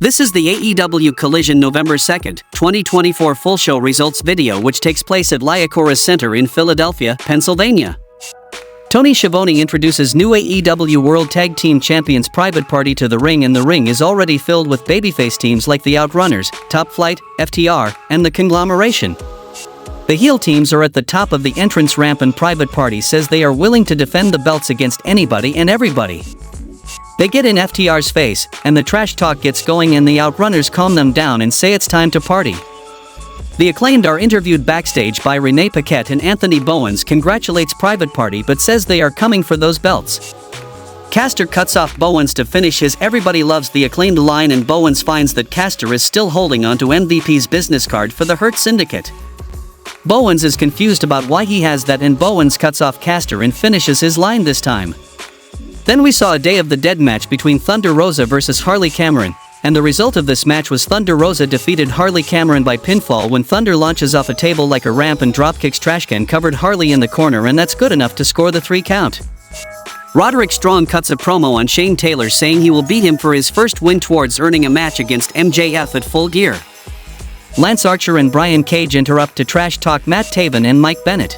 This is the AEW Collision November 2nd, 2024 full show results video which takes place at Liacouras Center in Philadelphia, Pennsylvania. Tony Schiavone introduces new AEW World Tag Team Champions Private Party to the ring, and the ring is already filled with babyface teams like the Outrunners, Top Flight, FTR, and the Conglomeration. The heel teams are at the top of the entrance ramp, and Private Party says they are willing to defend the belts against anybody and everybody. They get in FTR's face, and the trash talk gets going, and the Outrunners calm them down and say it's time to party. The Acclaimed are interviewed backstage by Renee Paquette, and Anthony Bowens congratulates Private Party but says they are coming for those belts. Caster cuts off Bowens to finish his "Everybody loves the Acclaimed" line, and Bowens finds that Caster is still holding onto MVP's business card for the Hurt Syndicate. Bowens is confused about why he has that, and Bowens cuts off Caster and finishes his line this time. Then we saw a Day of the Dead match between Thunder Rosa versus Harley Cameron, and the result of this match was Thunder Rosa defeated Harley Cameron by pinfall when Thunder launches off a table like a ramp and dropkicks Trashcan covered Harley in the corner, and that's good enough to score the 3 count. Roderick Strong cuts a promo on Shane Taylor saying he will beat him for his first win towards earning a match against MJF at Full Gear. Lance Archer and Brian Cage interrupt to trash talk Matt Taven and Mike Bennett.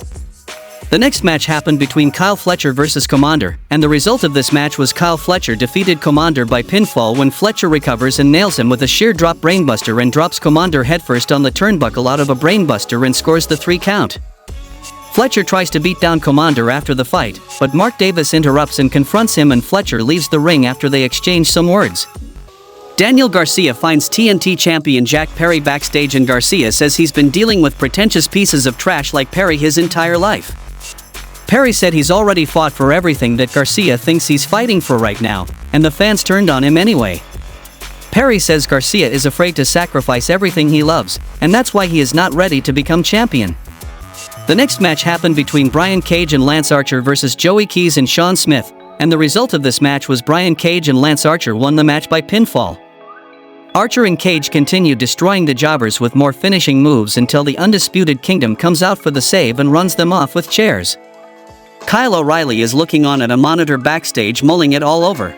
The next match happened between Kyle Fletcher versus Commander, and the result of this match was Kyle Fletcher defeated Commander by pinfall when Fletcher recovers and nails him with a sheer drop brainbuster and drops Commander headfirst on the turnbuckle out of a brainbuster and scores the 3 count. Fletcher tries to beat down Commander after the fight, but Mark Davis interrupts and confronts him, and Fletcher leaves the ring after they exchange some words. Daniel Garcia finds TNT champion Jack Perry backstage, and Garcia says he's been dealing with pretentious pieces of trash like Perry his entire life. Perry said he's already fought for everything that Garcia thinks he's fighting for right now, and the fans turned on him anyway. Perry says Garcia is afraid to sacrifice everything he loves, and that's why he is not ready to become champion. The next match happened between Brian Cage and Lance Archer versus Joey Keys and Sean Smith, and the result of this match was Brian Cage and Lance Archer won the match by pinfall. Archer and Cage continued destroying the jobbers with more finishing moves until the Undisputed Kingdom comes out for the save and runs them off with chairs. Kyle O'Reilly is looking on at a monitor backstage, mulling it all over.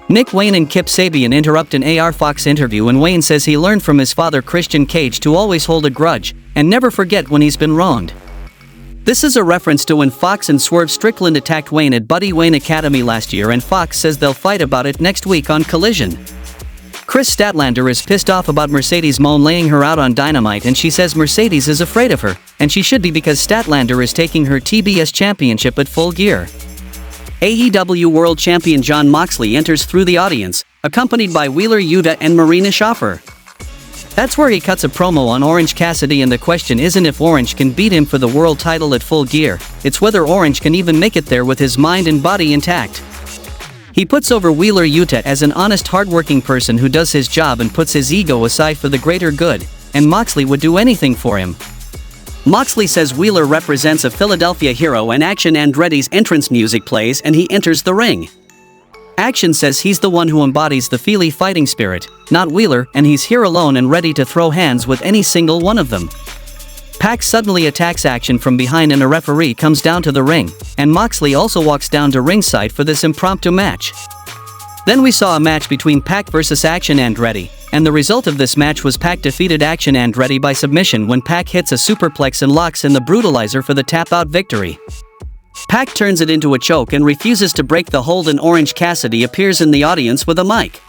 Nick Wayne and Kip Sabian interrupt an AR Fox interview, and Wayne says he learned from his father Christian Cage to always hold a grudge and never forget when he's been wronged. This is a reference to when Fox and Swerve Strickland attacked Wayne at Buddy Wayne Academy last year, and Fox says they'll fight about it next week on Collision. Chris Statlander is pissed off about Mercedes Moné laying her out on Dynamite, and she says Mercedes is afraid of her, and she should be, because Statlander is taking her TBS championship at Full Gear. AEW World Champion Jon Moxley enters through the audience, accompanied by Wheeler Yuta and Marina Shafir. That's where he cuts a promo on Orange Cassidy, and the question isn't if Orange can beat him for the world title at Full Gear, it's whether Orange can even make it there with his mind and body intact. He puts over Wheeler Yuta as an honest, hardworking person who does his job and puts his ego aside for the greater good, and Moxley would do anything for him. Moxley says Wheeler represents a Philadelphia hero, and Action Andretti's entrance music plays and he enters the ring. Action says he's the one who embodies the Philly fighting spirit, not Wheeler, and he's here alone and ready to throw hands with any single one of them. Pac suddenly attacks Action from behind, and a referee comes down to the ring, and Moxley also walks down to ringside for this impromptu match. Then we saw a match between Pac versus Action Andretti, and the result of this match was Pac defeated Action Andretti by submission when Pac hits a superplex and locks in the Brutalizer for the tap-out victory. Pac turns it into a choke and refuses to break the hold, and Orange Cassidy appears in the audience with a mic.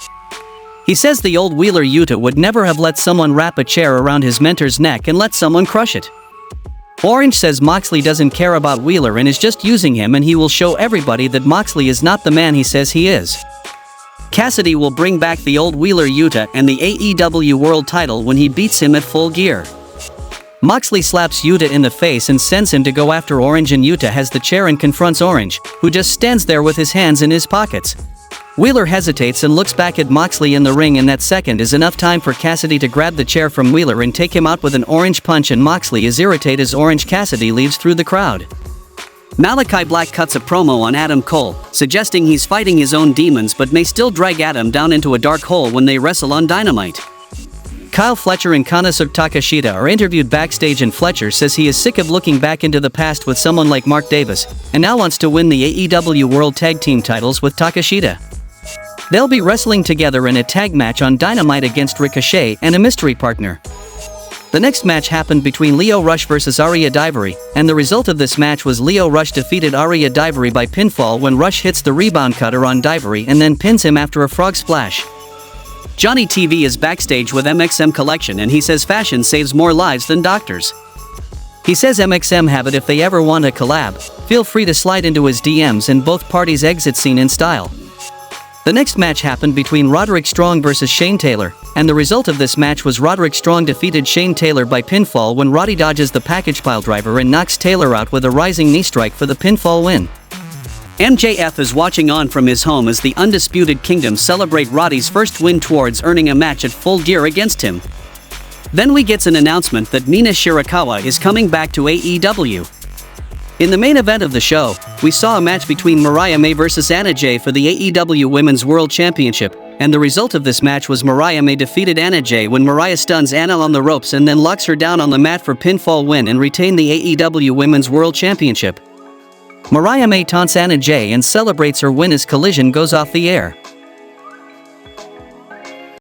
He says the old Wheeler Yuta would never have let someone wrap a chair around his mentor's neck and let someone crush it. Orange says Moxley doesn't care about Wheeler and is just using him, and he will show everybody that Moxley is not the man he says he is. Cassidy will bring back the old Wheeler Yuta and the AEW World title when he beats him at Full Gear. Moxley slaps Yuta in the face and sends him to go after Orange, and Yuta has the chair and confronts Orange, who just stands there with his hands in his pockets. Wheeler hesitates and looks back at Moxley in the ring, and that second is enough time for Cassidy to grab the chair from Wheeler and take him out with an orange punch, and Moxley is irritated as Orange Cassidy leaves through the crowd. Malachi Black cuts a promo on Adam Cole, suggesting he's fighting his own demons but may still drag Adam down into a dark hole when they wrestle on Dynamite. Kyle Fletcher and Konosuke Takeshita are interviewed backstage, and Fletcher says he is sick of looking back into the past with someone like Mark Davis, and now wants to win the AEW World Tag Team titles with Takeshita. They'll be wrestling together in a tag match on Dynamite against Ricochet and a mystery partner. The next match happened between Lio Rush vs Aria Daivari, and the result of this match was Lio Rush defeated Aria Daivari by pinfall when Rush hits the rebound cutter on Daivari and then pins him after a frog splash. Johnny TV is backstage with MXM Collection and he says fashion saves more lives than doctors. He says MXM have it if they ever want a collab, feel free to slide into his DMs and both parties exit scene in style. The next match happened between Roderick Strong vs Shane Taylor, and the result of this match was Roderick Strong defeated Shane Taylor by pinfall when Roddy dodges the package piledriver and knocks Taylor out with a rising knee strike for the pinfall win. MJF is watching on from his home as the Undisputed Kingdom celebrate Roddy's first win towards earning a match at Full Gear against him. Then we get an announcement that Mina Shirakawa is coming back to AEW. In the main event of the show, we saw a match between Mariah May vs Anna Jay for the AEW Women's World Championship, and the result of this match was Mariah May defeated Anna Jay when Mariah stuns Anna on the ropes and then locks her down on the mat for pinfall win and retain the AEW Women's World Championship. Mariah May taunts Anna Jay and celebrates her win as Collision goes off the air.